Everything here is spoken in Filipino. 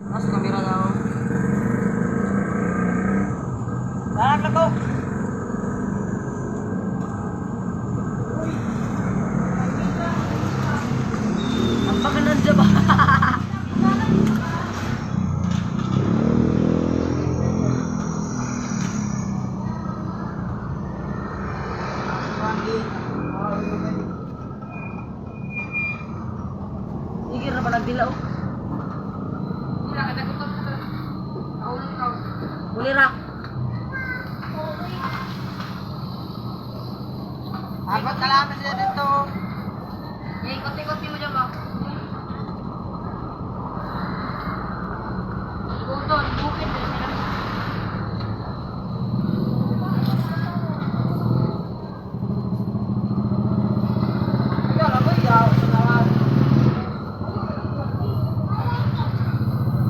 Mas kamera daw. Lahat na to. Ang pakanan dyan ba? Igir na ba nagdilaw? Bulira. Apat kalaman sila